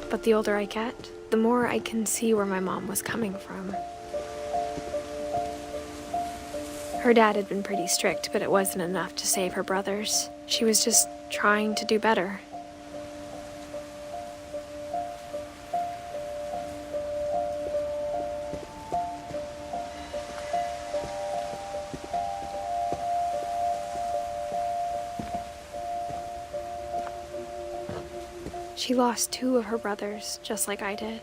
But the older I get, the more I can see where my mom was coming from. Her dad had been pretty strict, but it wasn't enough to save her brothers. She was just trying to do better. She lost 2 of her brothers, just like I did.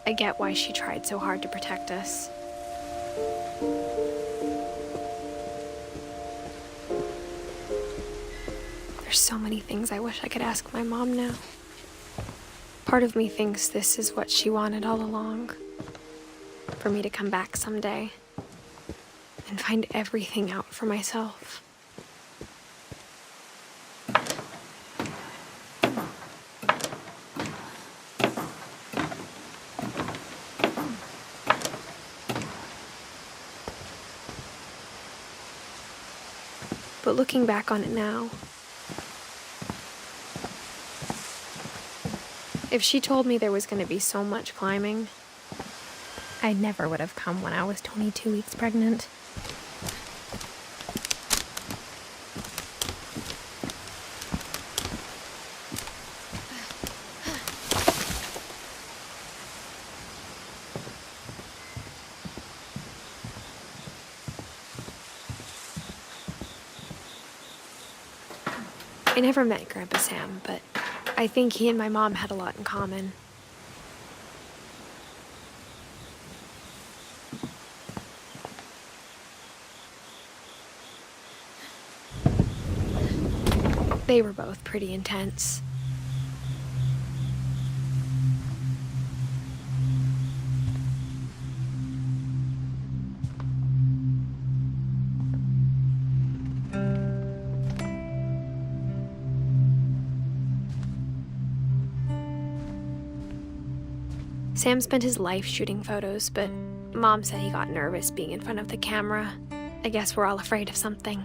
I get why she tried so hard to protect us. There's so many things I wish I could ask my mom now. Part of me thinks this is what she wanted all along. For me to come back someday and find everything out for myself. But looking back on it now, if she told me there was going to be so much climbing, I never would have come when I was 22 weeks pregnant. I never met Grandpa Sam, but I think he and my mom had a lot in common. They were both pretty intense. Sam spent his life shooting photos, but Mom said he got nervous being in front of the camera. I guess we're all afraid of something.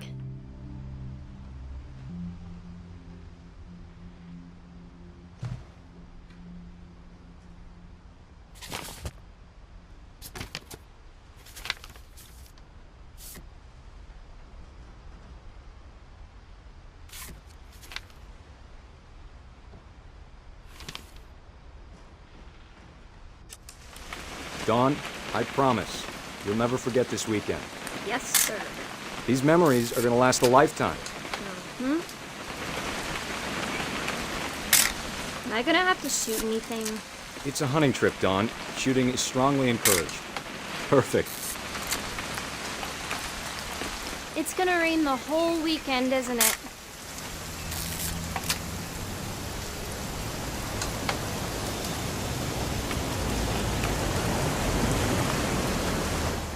Dawn, I promise, you'll never forget this weekend. Yes, sir. These memories are gonna last a lifetime. Am I gonna have to shoot anything? It's a hunting trip, Dawn. Shooting is strongly encouraged. Perfect. It's gonna rain the whole weekend, isn't it?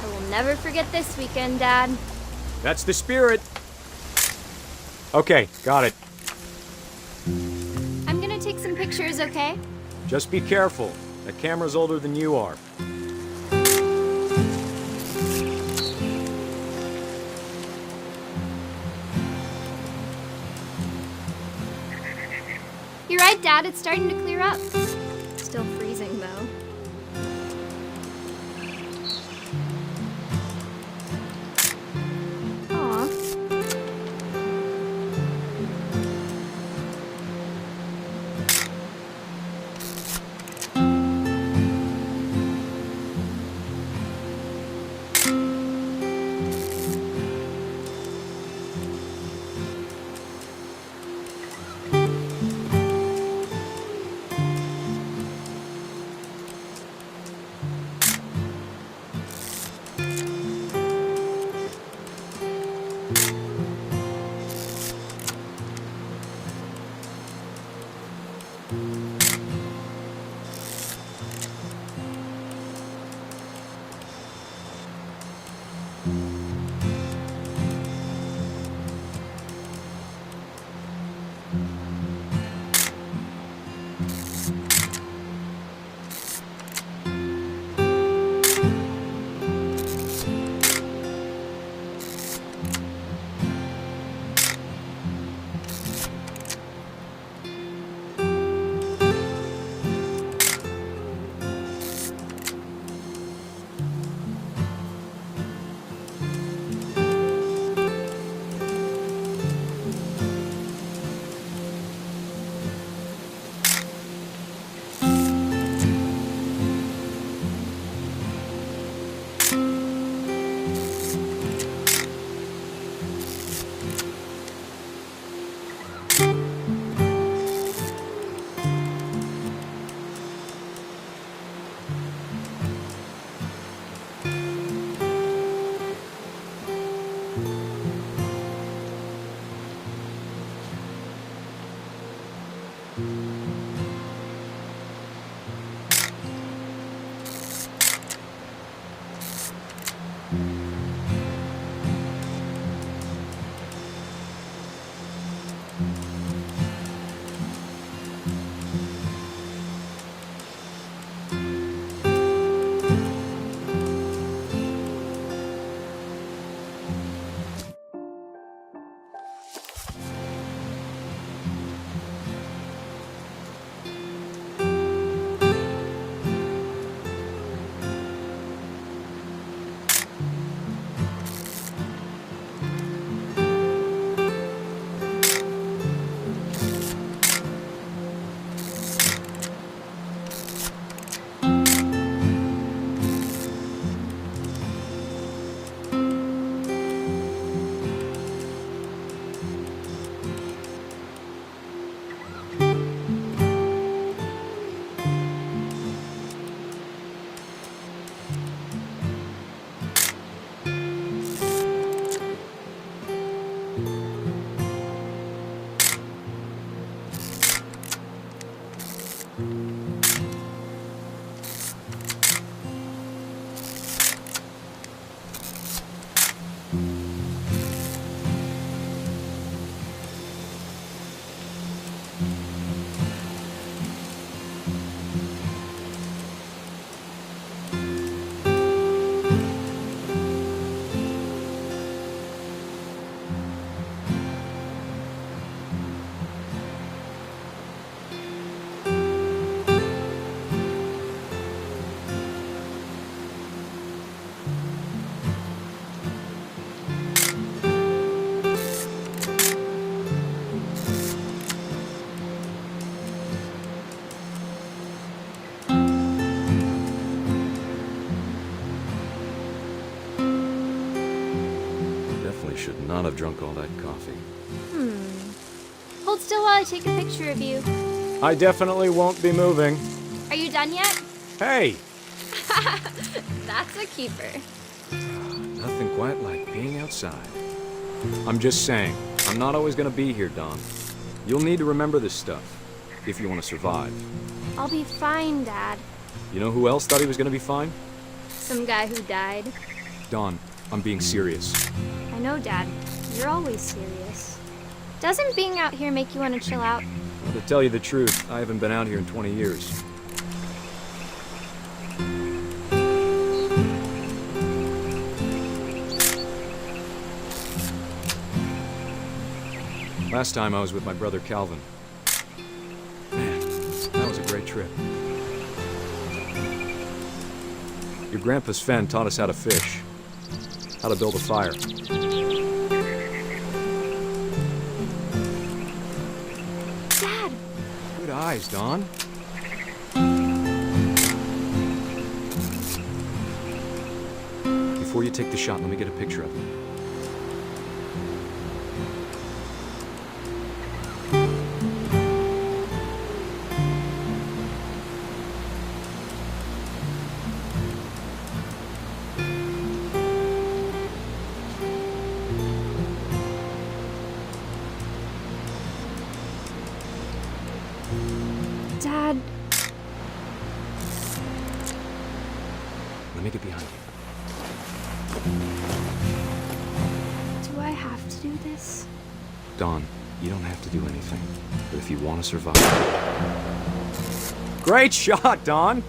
I will never forget this weekend, Dad. That's the spirit. Okay, got it. I'm gonna take some pictures, okay? Just be careful. That camera's older than you are. You're right, Dad. It's starting to clear up. Still freezing, though. Aw. Should not have drunk all that coffee. Hold still while I take a picture of you. I definitely won't be moving. Are you done yet? Hey! That's a keeper. Nothing quite like being outside. I'm just saying, I'm not always gonna be here, Dawn. You'll need to remember this stuff, if you want to survive. I'll be fine, Dad. You know who else thought he was gonna be fine? Some guy who died. Dawn, I'm being serious. I know, Dad. You're always serious. Doesn't being out here make you want to chill out? Well, to tell you the truth, I haven't been out here in 20 years. Last time I was with my brother Calvin. Man, that was a great trip. Your grandpa Sven taught us how to fish, how to build a fire. Dad! Good eyes, Dawn. Before you take the shot, let me get a picture of it. Dad, Let me get behind you. do I have to do this? Dawn, you don't have to do anything. But if you want to survive... Great shot, Dawn!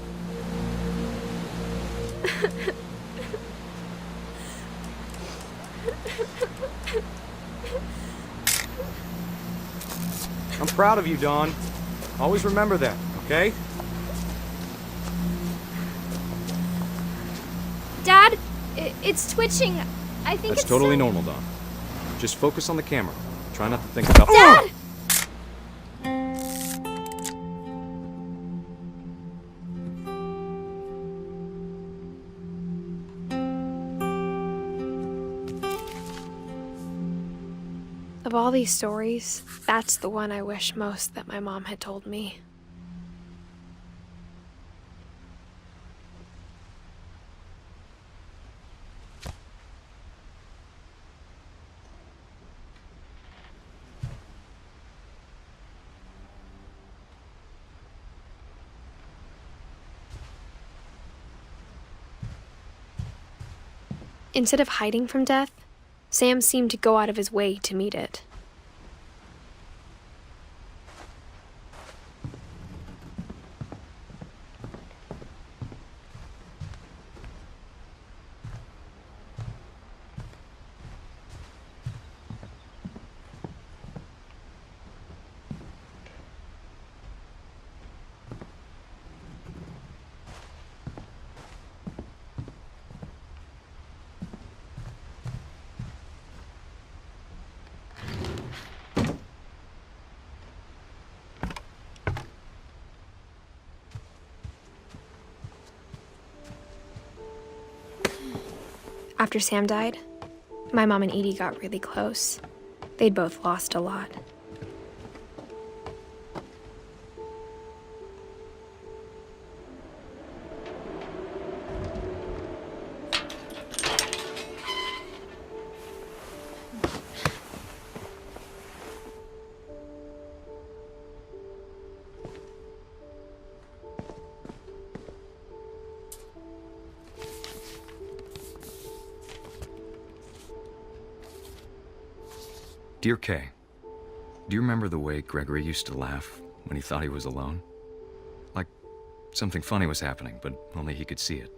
I'm proud of you, Dawn. Always remember that, okay? Dad, it's twitching. I think That's it's totally so- normal, Dawn. Just focus on the camera. Try not to think about... Dad! Of all these stories, that's the one I wish most that my mom had told me. Instead of hiding from death, Sam seemed to go out of his way to meet it. After Sam died, my mom and Edie got really close. They'd both lost a lot. Dear Kay, do you remember the way Gregory used to laugh when he thought he was alone? Like something funny was happening, but only he could see it.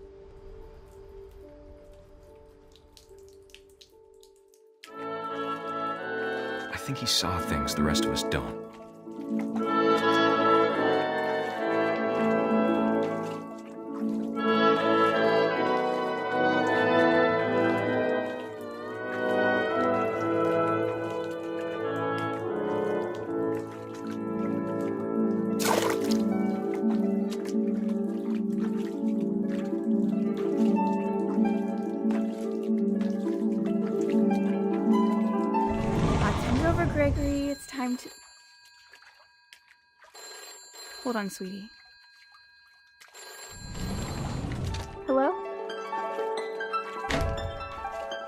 I think he saw things the rest of us don't. Gregory, it's time to... Hold on, sweetie. Hello?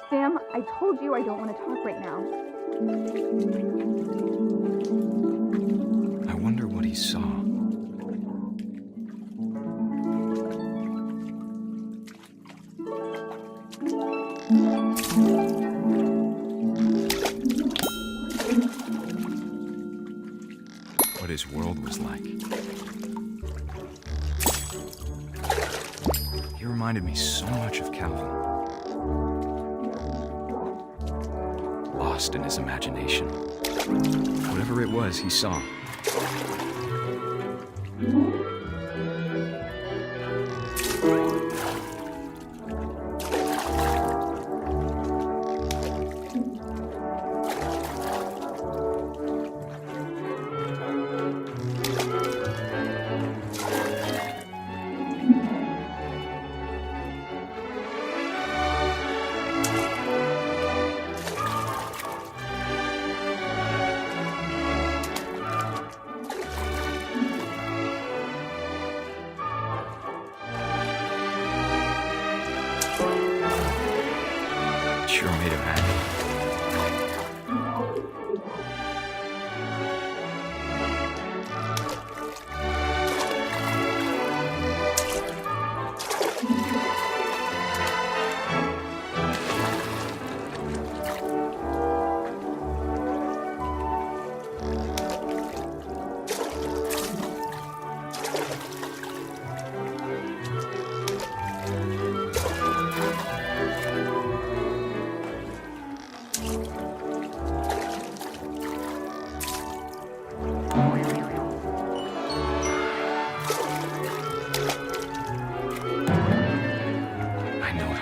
Sam, I told you I don't want to talk right now. I wonder what he saw. What his world was like. He reminded me so much of Calvin. Lost in his imagination. Whatever it was he saw. Sure made him happy.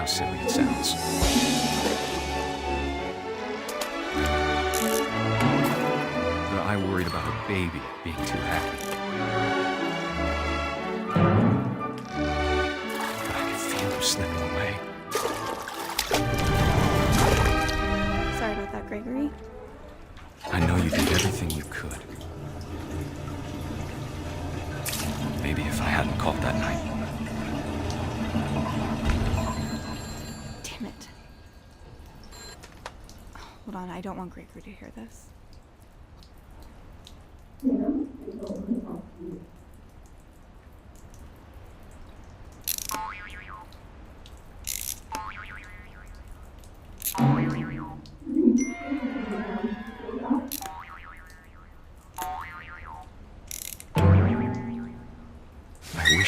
Silly it sounds. But I worried about a baby being too happy. But I could feel him slipping away. Sorry about that, Gregory. I know you did everything you could. Maybe if I hadn't called that night. Damn it. Hold on, I don't want Gregory to hear this.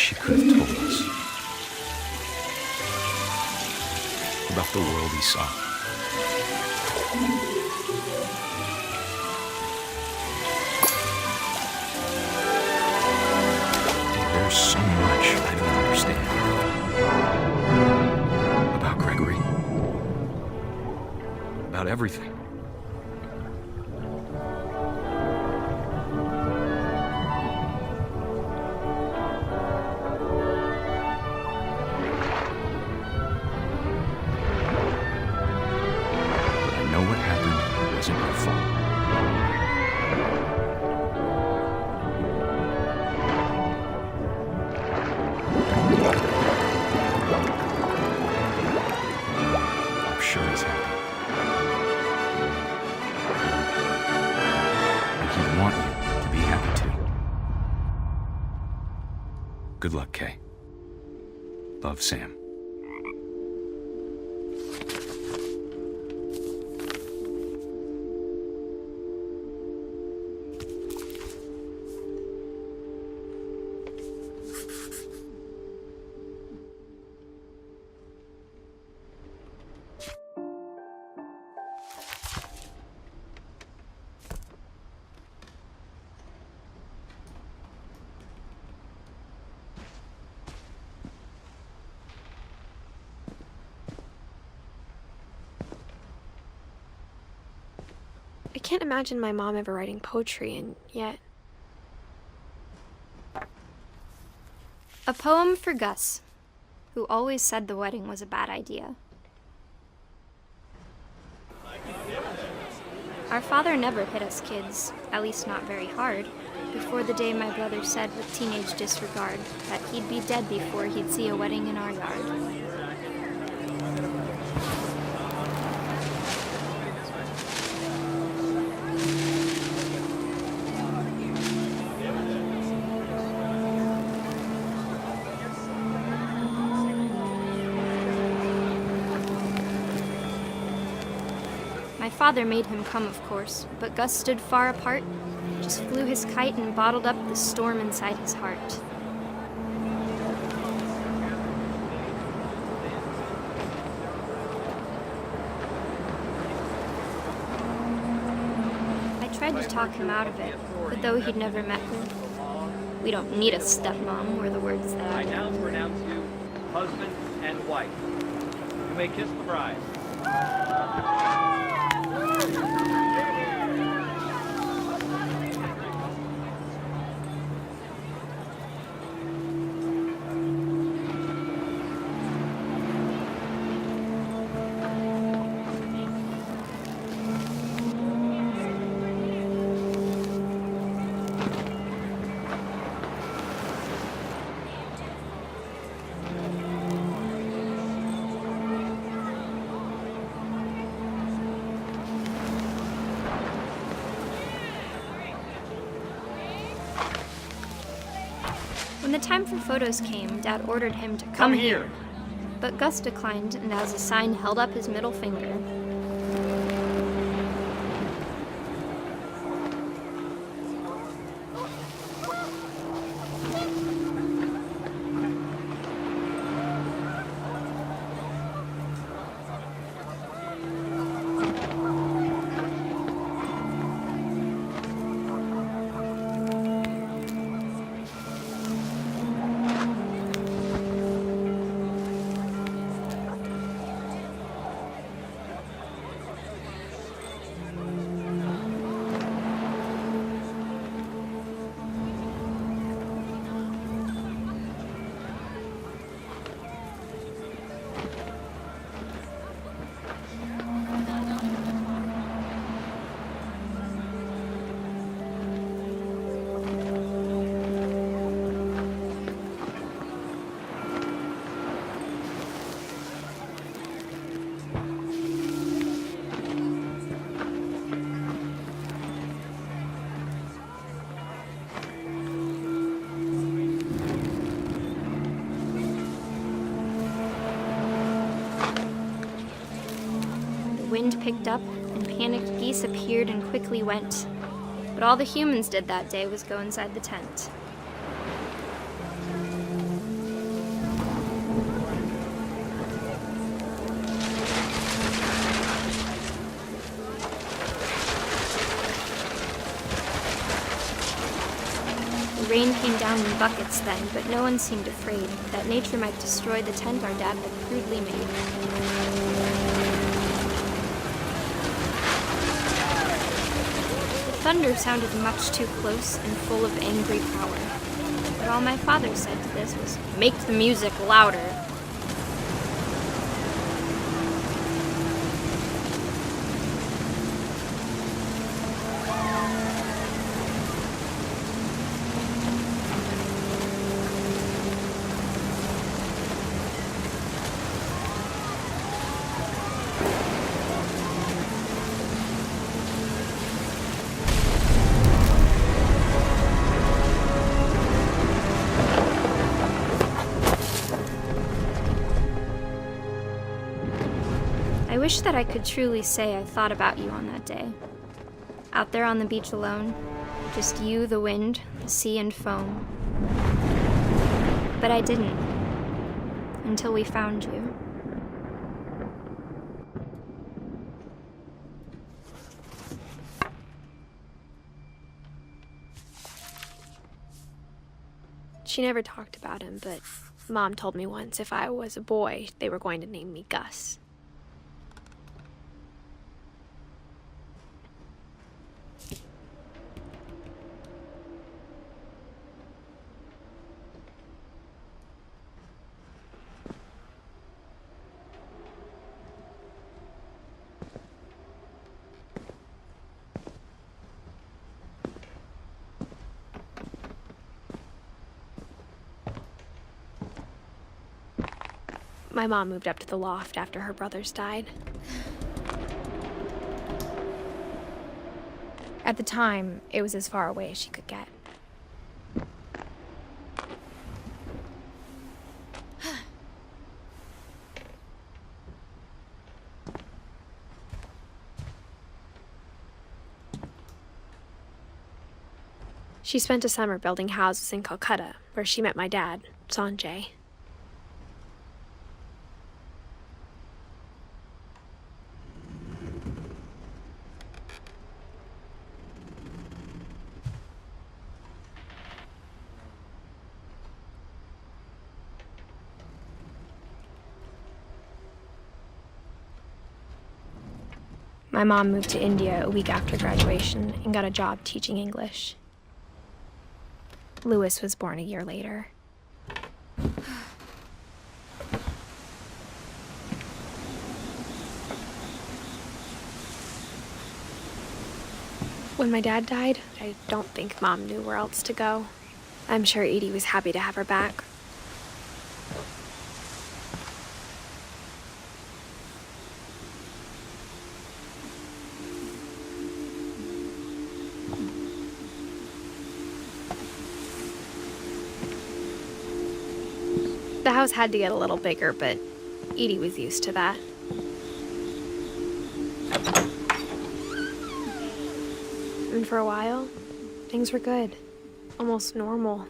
she could have told us about the world he saw. There's so much I don't understand about Gregory, about everything. What happened wasn't my fault. I'm sure he's happy. And he'd want you to be happy too. Good luck, Kay. Love, Sam. I can't imagine my mom ever writing poetry, and yet... A poem for Gus, who always said the wedding was a bad idea. Our father never hit us kids, at least not very hard, before the day my brother said with teenage disregard that he'd be dead before he'd see a wedding in our yard. My father made him come, of course, but Gus stood far apart, just flew his kite and bottled up the storm inside his heart. I tried to talk him out of it, but though he'd never met her, "We don't need a stepmom," were the words that I now pronounce you husband and wife. You may kiss the bride. When the time for photos came, Dad ordered him to come here. But Gus declined, and as a sign held up his middle finger. Wind picked up, and panicked geese appeared and quickly went. But all the humans did that day was go inside the tent. The rain came down in buckets then, but no one seemed afraid that nature might destroy the tent our dad had crudely made. The thunder sounded much too close and full of angry power. But all my father said to this was, "Make the music louder." I wish that I could truly say I thought about you on that day. Out there on the beach alone, just you, the wind, the sea, and foam. But I didn't, until we found you. She never talked about him, but Mom told me once if I was a boy, they were going to name me Gus. My mom moved up to the loft after her brothers died. At the time, it was as far away as she could get. She spent a summer building houses in Calcutta, where she met my dad, Sanjay. My mom moved to India a week after graduation and got a job teaching English. Louis was born a year later. When my dad died, I don't think Mom knew where else to go. I'm sure Edie was happy to have her back. The house had to get a little bigger, but Edie was used to that. And for a while, things were good. Almost normal.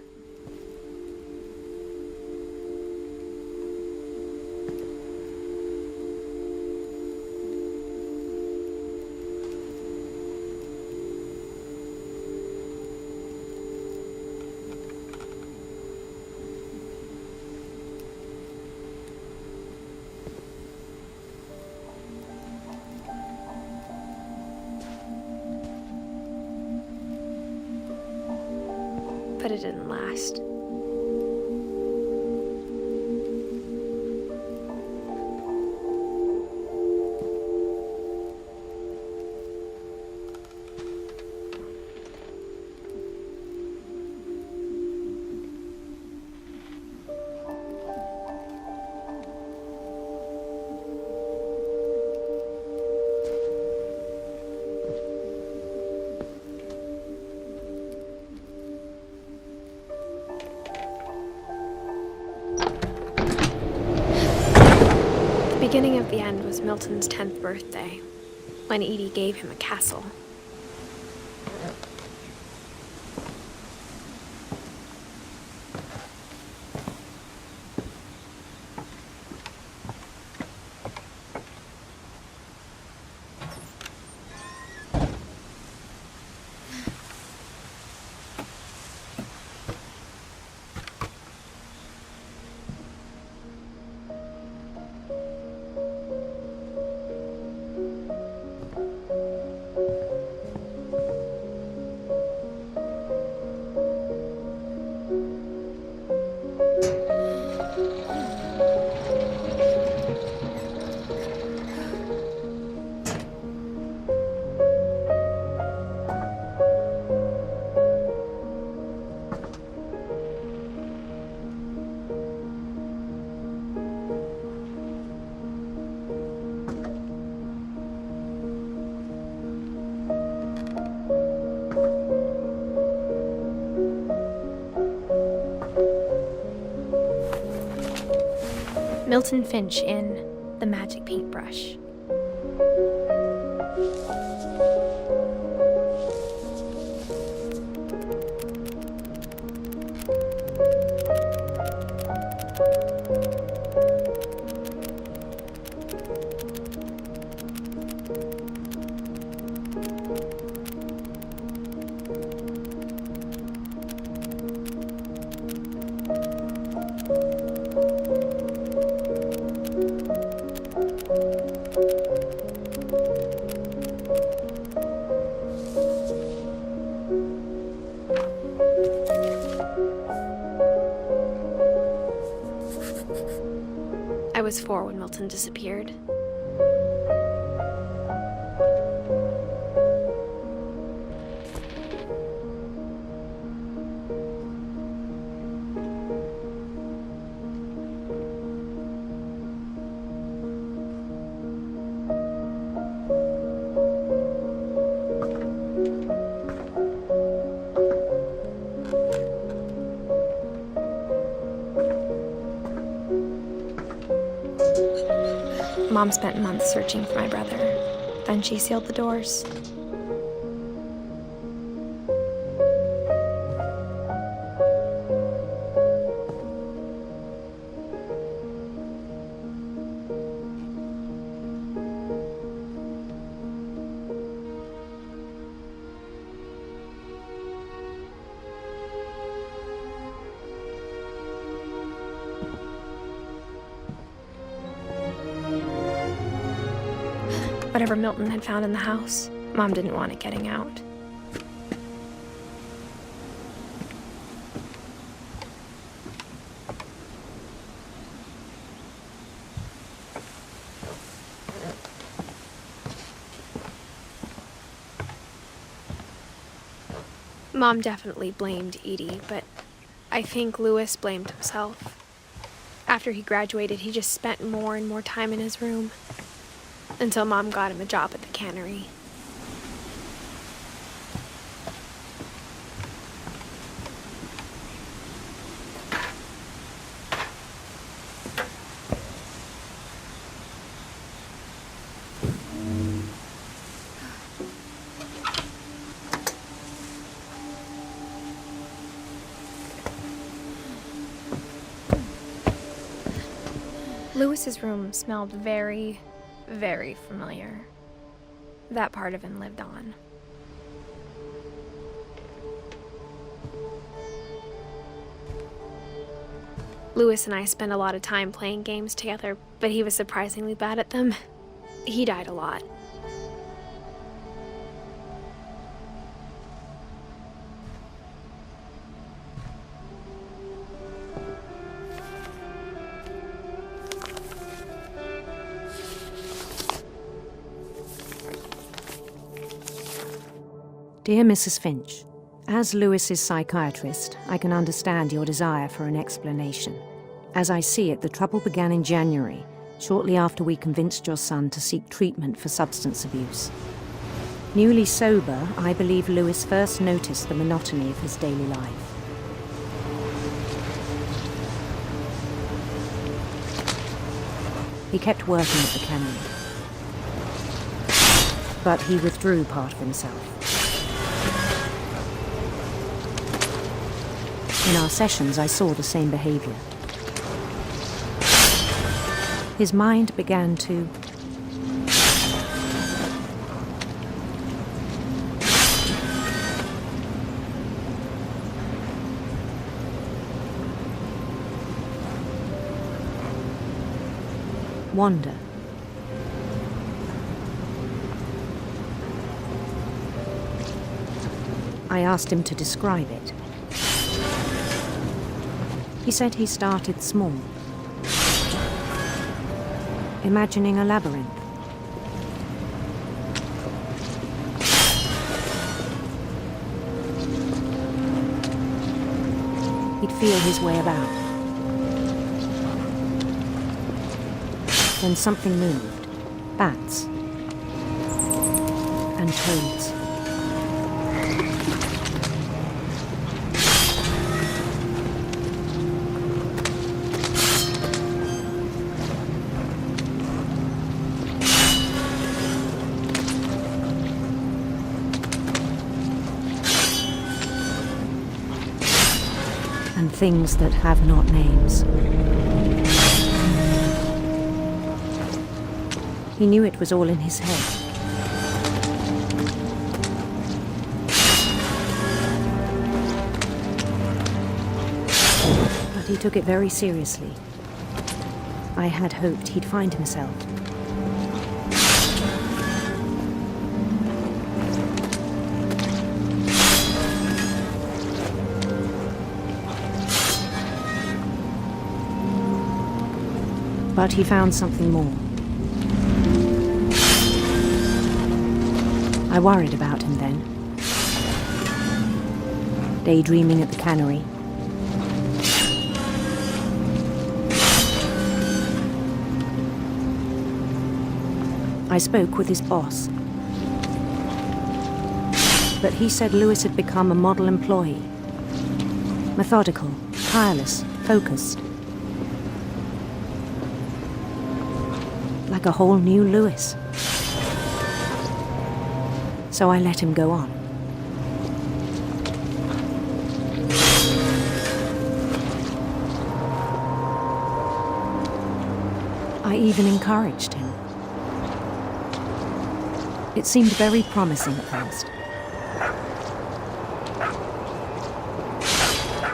But it didn't last. The beginning of the end was Milton's 10th birthday, when Edie gave him a castle. Milton Finch in The Magic Paintbrush. I was 4 when Milton disappeared. Mom spent months searching for my brother. Then she sealed the doors. Whatever Milton had found in the house, Mom didn't want it getting out. Mom definitely blamed Edie, but I think Louis blamed himself. After he graduated, he just spent more and more time in his room. Until Mom got him a job at the cannery. Louis's room smelled very familiar. That part of him lived on. Louis and I spent a lot of time playing games together, but he was surprisingly bad at them. He died a lot. Dear Mrs. Finch, as Louis's psychiatrist, I can understand your desire for an explanation. As I see it, the trouble began in January, shortly after we convinced your son to seek treatment for substance abuse. Newly sober, I believe Louis first noticed the monotony of his daily life. He kept working at the cannery, but he withdrew part of himself. In our sessions, I saw the same behavior. His mind began to wander. I asked him to describe it. He said he started small, imagining a labyrinth. He'd feel his way about. Then something moved. Bats. And toads. and things that have not names. He knew it was all in his head. But he took it very seriously. I had hoped he'd find himself. But he found something more. I worried about him then. Daydreaming at the cannery. I spoke with his boss. But he said Lewis had become a model employee. Methodical, tireless, focused. Like a whole new Lewis. So I let him go on. I even encouraged him. It seemed very promising at first.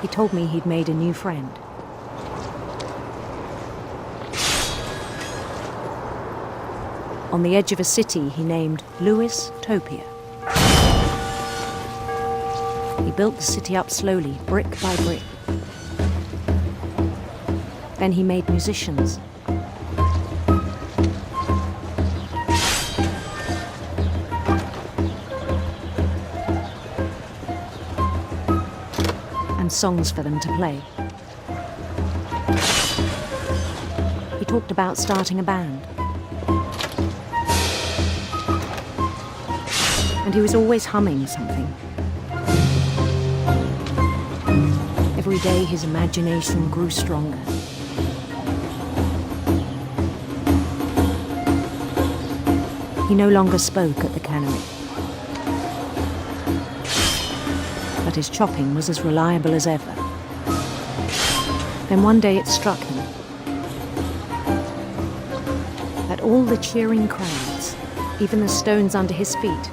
He told me he'd made a new friend. On the edge of a city he named Lewis Topia. He built the city up slowly, brick by brick. Then he made musicians. And songs for them to play. He talked about starting a band. And he was always humming something. Every day his imagination grew stronger. He no longer spoke at the cannery. But his chopping was as reliable as ever. Then one day it struck him that all the cheering crowds, even the stones under his feet,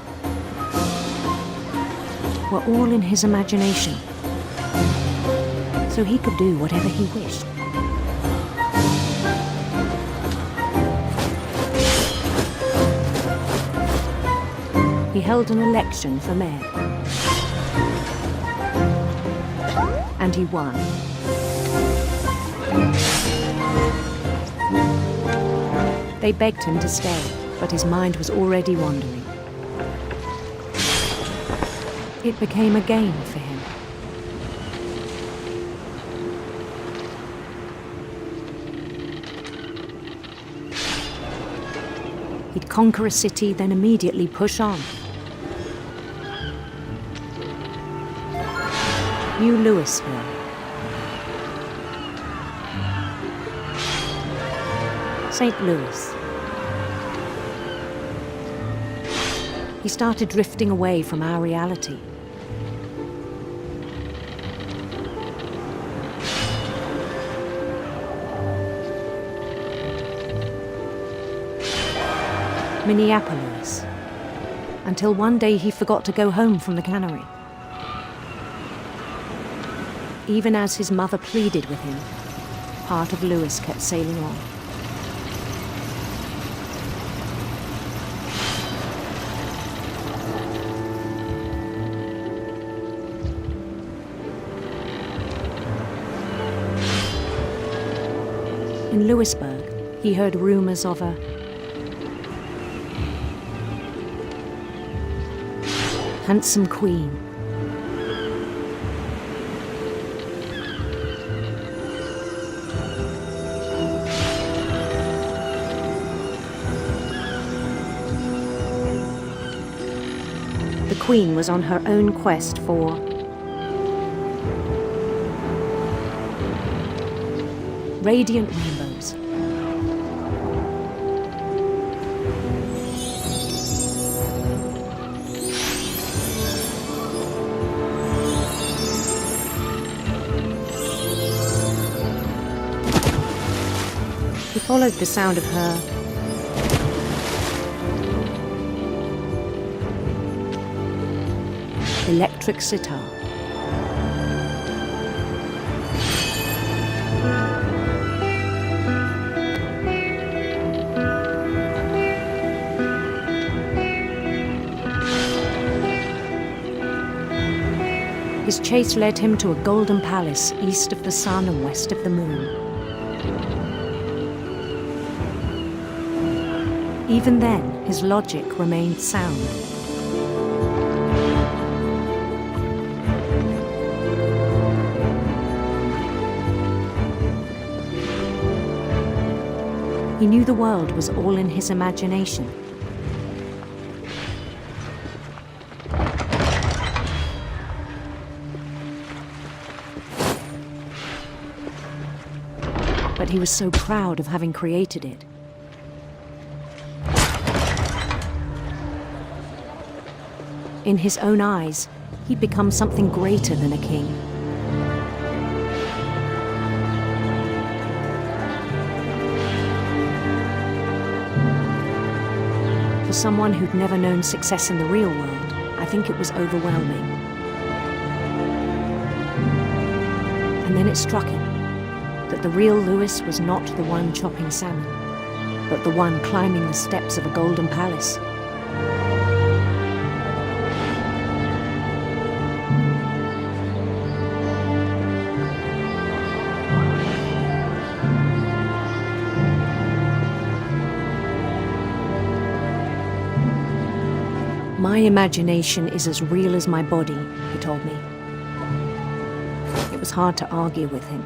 were all in his imagination, so he could do whatever he wished. He held an election for mayor, and he won. They begged him to stay, but his mind was already wandering. It became a game for him. He'd conquer a city, then immediately push on. New Louisville. St. Louis. He started drifting away from our reality. Minneapolis, until one day he forgot to go home from the cannery. Even as his mother pleaded with him, part of Lewis kept sailing on. In Lewisburg, he heard rumors of a handsome queen. The queen was on her own quest for radiant rainbows. followed the sound of her electric sitar. His chase led him to a golden palace east of the sun and west of the moon. Even then, his logic remained sound. He knew the world was all in his imagination. But he was so proud of having created it. In his own eyes, he'd become something greater than a king. For someone who'd never known success in the real world, I think it was overwhelming. And then it struck him that the real Lewis was not the one chopping salmon, but the one climbing the steps of a golden palace. My imagination is as real as my body, he told me. It was hard to argue with him.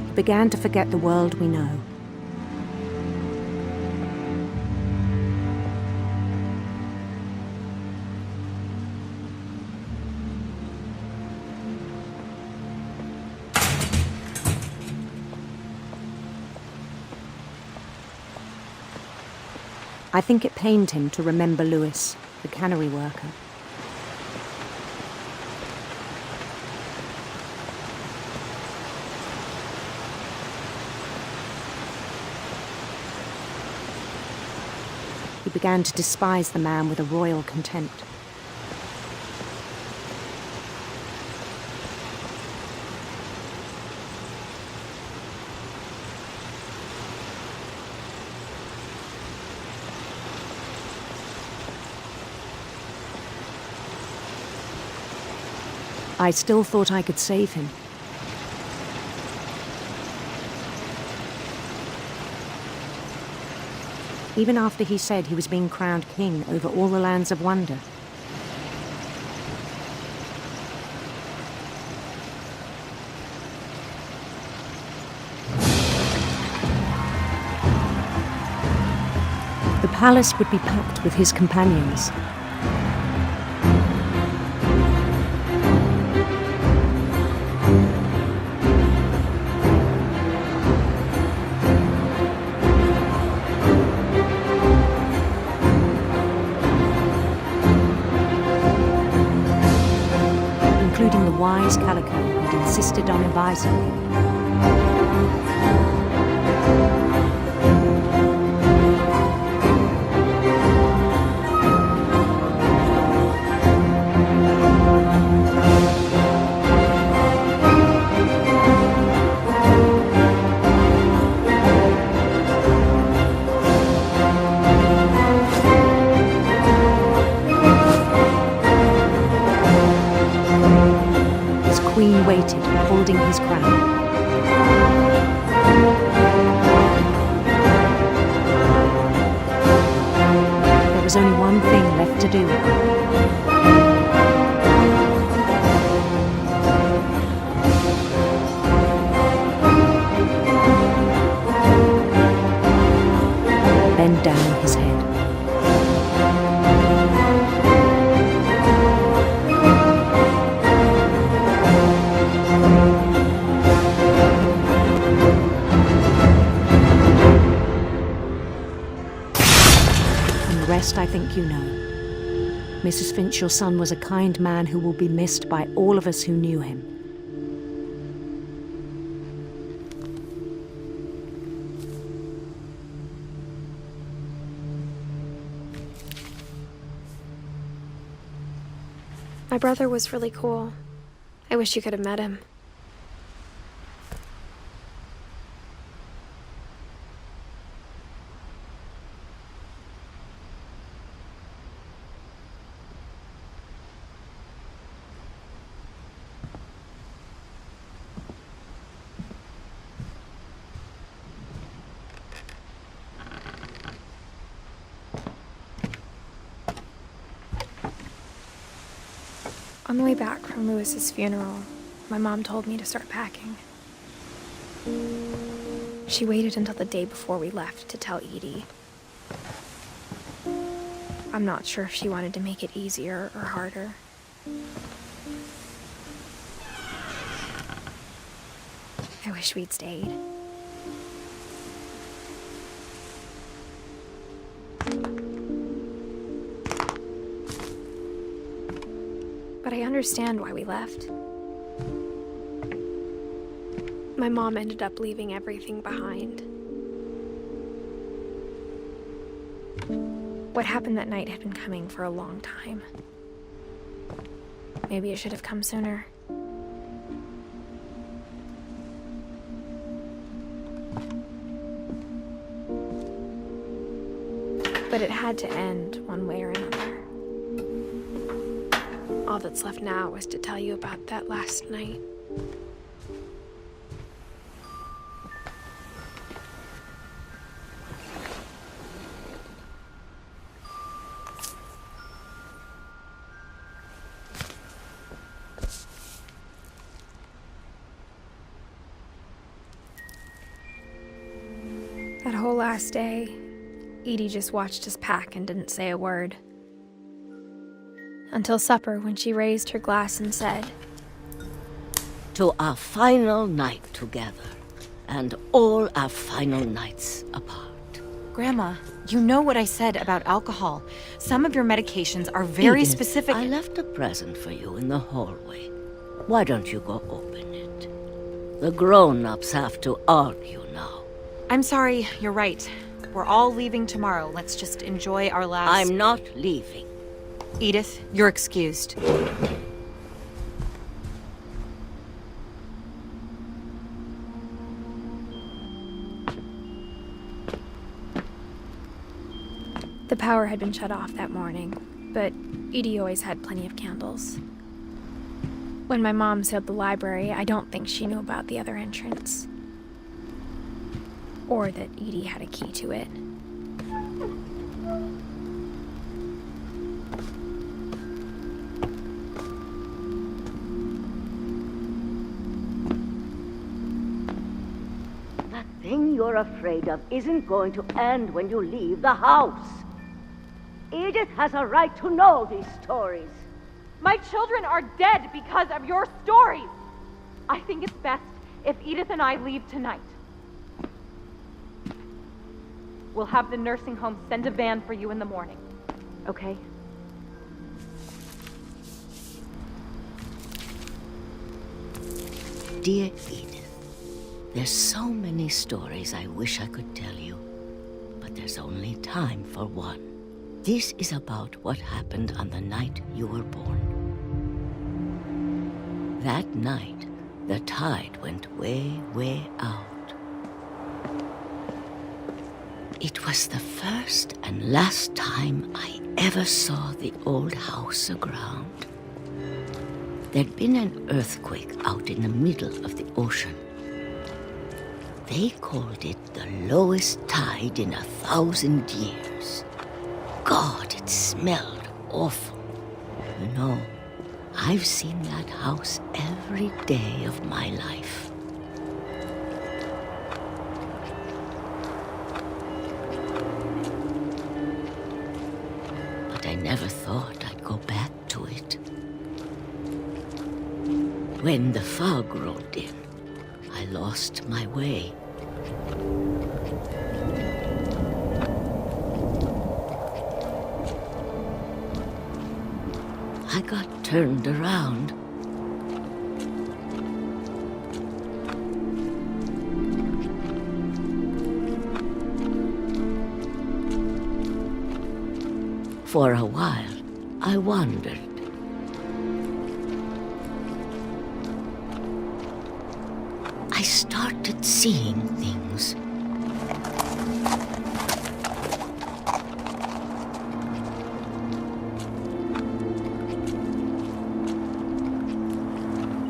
He began to forget the world we know. I think it pained him to remember Lewis, the cannery worker. He began to despise the man with a royal contempt. I still thought I could save him. Even after he said he was being crowned king over all the lands of wonder. The palace would be packed with his companions. Including the wise Calico who'd insisted on advising him. Queen waited, holding his crown. There was only one thing left to do. Bend down his head. rest I think you know. Mrs. Finch, your son was a kind man who will be missed by all of us who knew him. My brother was really cool. I wish you could have met him. On the way back from Lewis's funeral, my mom told me to start packing. She waited until the day before we left to tell Edie. I'm not sure if she wanted to make it easier or harder. I wish we'd stayed. But I understand why we left. My mom ended up leaving everything behind. What happened that night had been coming for a long time. Maybe it should have come sooner. But it had to end one way or another. All that's left now is to tell you about that last night. That whole last day, Edie just watched us pack and didn't say a word. Until supper, when she raised her glass and said, "To our final night together, and all our final nights apart." Grandma, you know what I said about alcohol. Some of your medications are very Edith, specific. I left a present for you in the hallway. Why don't you go open it? The grown-ups have to argue now. I'm sorry, you're right. We're all leaving tomorrow. Let's just enjoy our last... I'm not leaving. Edith, you're excused. The power had been shut off that morning, but Edie always had plenty of candles. When my mom sealed the library, I don't think she knew about the other entrance. Or that Edie had a key to it. That thing you're afraid of isn't going to end when you leave the house. Edith has a right to know these stories. My children are dead because of your stories. I think it's best if Edith and I leave tonight. We'll have the nursing home send a van for you in the morning, okay? Dear Edith, there's so many stories I wish I could tell you, but there's only time for one. This is about what happened on the night you were born. That night, the tide went way, way out. It was the first and last time I ever saw the old house aground. There'd been an earthquake out in the middle of the ocean. They called it the lowest tide in 1,000 years. God, it smelled awful. You know, I've seen that house every day of my life. I never thought I'd go back to it. When the fog rolled in, I lost my way. I got turned around. For a while, I wondered. I started seeing things.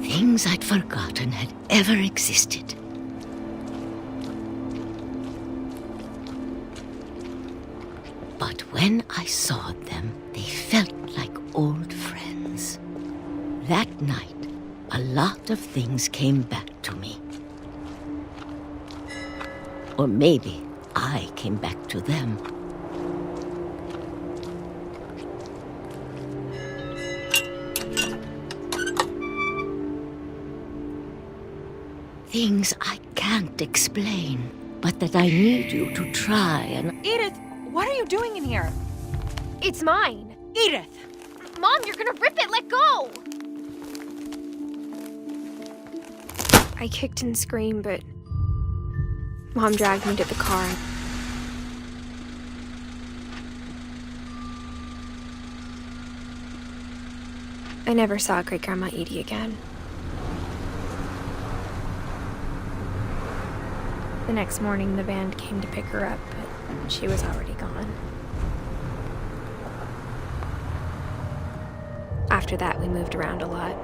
Things I'd forgotten had ever existed. But when I saw them, they felt like old friends. That night, a lot of things came back to me. Or maybe I came back to them. Things I can't explain, but that I need you to try and... Edith, what are you doing in here? It's mine. Edith! Mom, you're gonna rip it. Let go! I kicked and screamed, but Mom dragged me to the car. I never saw Great-Grandma Edie again. The next morning, the band came to pick her up, but she was already gone. After that, we moved around a lot.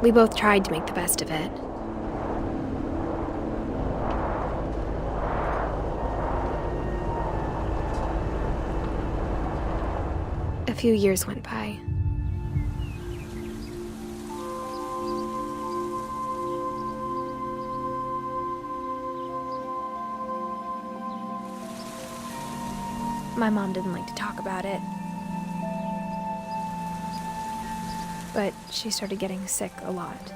We both tried to make the best of it. A few years went by. My mom didn't like to talk about it. But she started getting sick a lot.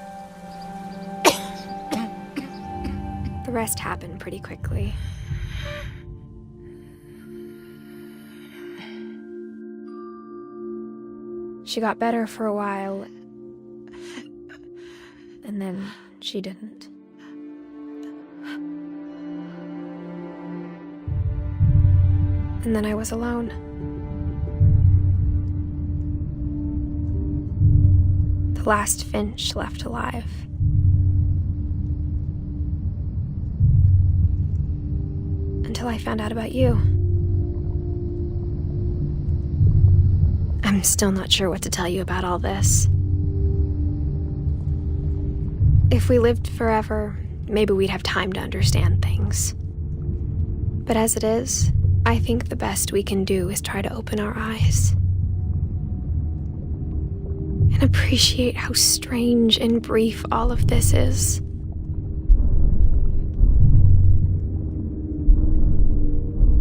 The rest happened pretty quickly. She got better for a while, and then she didn't. And then I was alone. The last Finch left alive. Until I found out about you. I'm still not sure what to tell you about all this. If we lived forever, maybe we'd have time to understand things. But as it is, I think the best we can do is try to open our eyes and appreciate how strange and brief all of this is.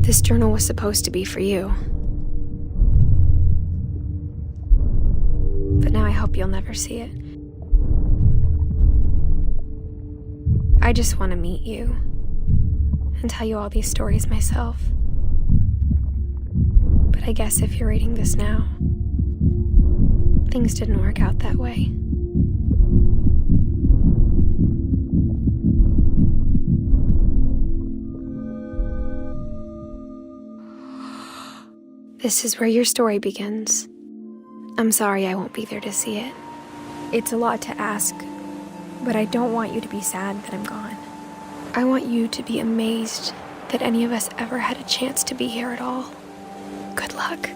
This journal was supposed to be for you. But now I hope you'll never see it. I just want to meet you and tell you all these stories myself. But I guess if you're reading this now, things didn't work out that way. This is where your story begins. I'm sorry I won't be there to see it. It's a lot to ask, but I don't want you to be sad that I'm gone. I want you to be amazed that any of us ever had a chance to be here at all. Good luck.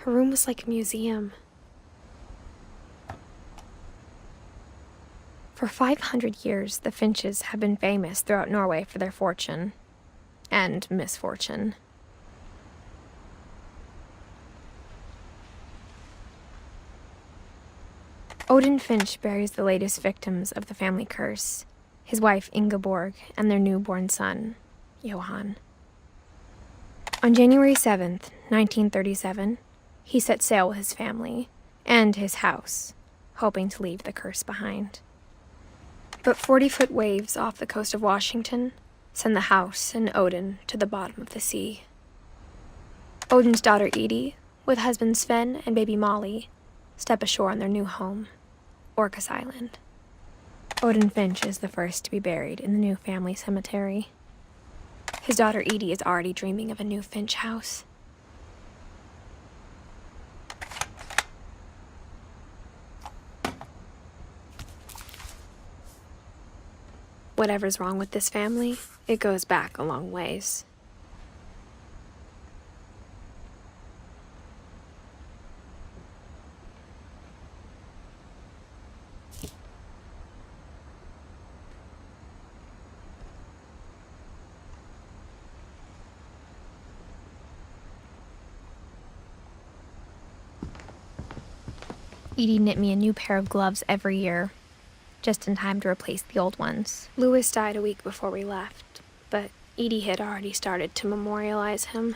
Her room was like a museum. For 500 years, the Finches have been famous throughout Norway for their fortune and misfortune. Odin Finch buries the latest victims of the family curse, his wife Ingeborg and their newborn son, Johan. On January 7th, 1937, he set sail with his family and his house, hoping to leave the curse behind. But 40-foot waves off the coast of Washington send the house and Odin to the bottom of the sea. Odin's daughter Edie, with husband Sven and baby Molly, step ashore on their new home, Orcas Island. Odin Finch is the first to be buried in the new family cemetery. His daughter Edie is already dreaming of a new Finch house. Whatever's wrong with this family, it goes back a long ways. Edie knit me a new pair of gloves every year, just in time to replace the old ones. Louis died a week before we left, but Edie had already started to memorialize him.